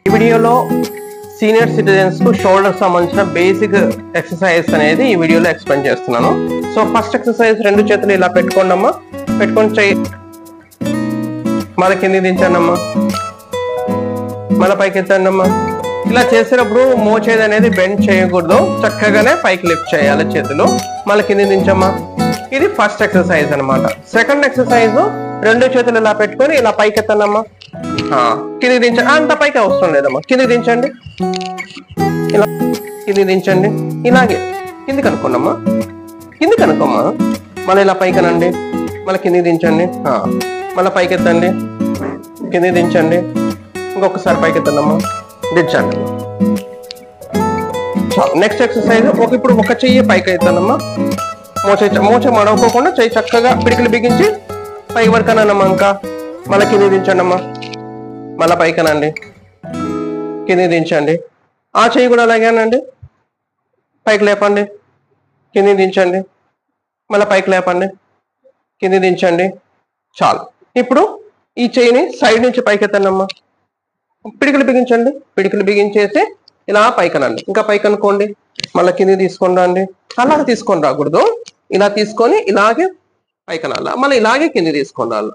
ఈ వీడియోలో senior citizens కు షోల్డర్ సంబంధించిన బేసిక్ ఎక్సర్సైజ్ అనేది ఈ వీడియోలో ఎక్స్ప్లెయిన్ చేస్తున్నాను. సో ఫస్ట్ ఎక్సర్సైజ్ రెండు చేతులు ఇలా పెట్టుకోండి అమ్మా. పెట్టుకొని చెయ్యి మళ్ళీ కిందికి దించండి అమ్మా. మళ్ళీ పైకి ఎత్తండి అమ్మా. ఇలా చేసేటప్పుడు మోచేది అనేది బెండ్ చేయకూడదు, చక్కగానే పైకి లిఫ్ట్ చేయాలి చేతులు. మళ్ళీ కింది దించమ్మా. ఇది ఫస్ట్ ఎక్సర్సైజ్ అనమాట. సెకండ్ ఎక్సర్సైజ్ రెండు చేతులు ఇలా పెట్టుకొని ఇలా పైకి ఎత్తండమ్మా. కింది దించండి. అంత పైకి అవసరం లేదమ్మా. కింది దించండి, ఇలా కింది దించండి. ఇలాగే కింది కనుక్కోండమ్మా. కింది కనుక్కోమ్మా. మళ్ళీ ఇలా పైకి అనండి. మళ్ళీ కింది దించండి. మళ్ళీ పైకి ఎత్తండి, కింది దించండి. ఇంకొకసారి పైకి ఎత్తండమ్మా, దించండి. నెక్స్ట్ ఎక్సర్సైజ్ ఇప్పుడు ఒక చెయ్యి పైకి ఎత్తానమ్మా. మోచ మడవకోకుండా చెయ్యి చక్కగా పిడికిలు బిగించి పై వరకు అనమ్మా. ఇంకా మళ్ళీ కింది దించండి అమ్మా. మళ్ళీ పైకి అనండి, కింది దించండి. ఆ చెయ్యి కూడా అలాగేనండి. పైకి లేపండి, కింది దించండి. మళ్ళీ పైకి లేపండి, కింది దించండి. చాలు. ఇప్పుడు ఈ చెయ్యిని సైడ్ నుంచి పైకి ఎత్తండమ్మా. పిడికిలు బిగించండి. పిడికిలు బిగించేసి ఇలా పైకనండి. ఇంకా పైకి అనుకోండి. మళ్ళీ కింది తీసుకొని రండి. అలాగే తీసుకొని రాకూడదు. ఇలా తీసుకొని ఇలాగే పైకనాల. మళ్ళీ ఇలాగే కింది తీసుకొని రాలి.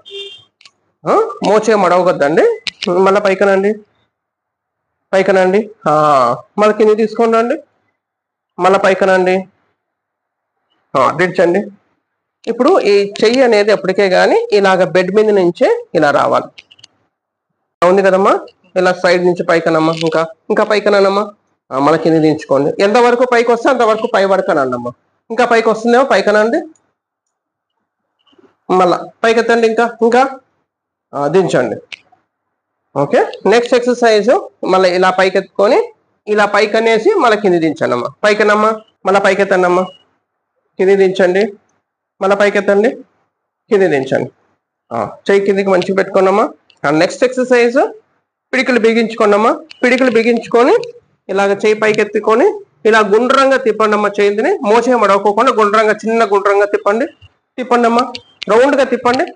మోచే మడవగద్దండి. మళ్ళీ పైకనండి, పైకనండి. మళ్ళీ కింది తీసుకొని రండి. మళ్ళీ పైకనండి, దించండి. ఇప్పుడు ఈ చెయ్యి అనేది ఎప్పటికే కానీ ఇలాగ బెడ్ మీద నుంచే ఇలా రావాలి. ఉంది కదమ్మా. ఇలా సైడ్ నుంచి పైకనమ్మా. ఇంకా పైకనమ్మా. మళ్ళీ కింది దించుకోండి. ఎంతవరకు పైకి వస్తే అంతవరకు పై వరకు అనండమ్మా. ఇంకా పైకి వస్తుందేమో పైకనండి. మళ్ళా పైకెత్తండి. ఇంకా దించండి. ఓకే. నెక్స్ట్ ఎక్సర్సైజ్ మళ్ళీ ఇలా పైకెత్తుకొని ఇలా పైకనేసి మళ్ళీ కింది దించండి అమ్మా. పైకనమ్మా. మళ్ళీ పైకెత్తండి అమ్మా. కింది దించండి. మళ్ళీ పైకెత్తండి, కింది దించండి. చెయ్యి కిందికి మంచిగా పెట్టుకోండి అమ్మా. నెక్స్ట్ ఎక్సర్సైజ్ పిడికిలు బిగించుకోండి అమ్మా. పిడికిలు బిగించుకొని ఇలాగ చెయ్యి పైకి ఎత్తుకొని ఇలా గుండ్రంగా తిప్పండి అమ్మా. చేతిని మోసే మడవకోకుండా గుండ్రంగా చిన్న గుండ్రంగా తిప్పండి అమ్మా. రౌండ్గా తిప్పండి.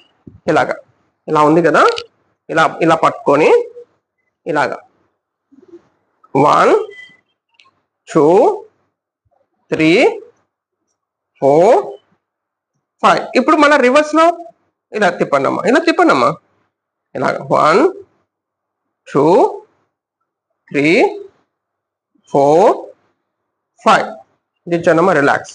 ఇలా ఉంది కదా. ఇలా పట్టుకొని ఇలాగా 1 2 3 4 5. ఇప్పుడు మళ్ళీ రివర్స్ లో ఇలా తిప్పండి అమ్మా. ఇలా తిప్పండి అమ్మా. ఇలాగ 1 2 3 4 5. దించండి అమ్మా. రిలాక్స్.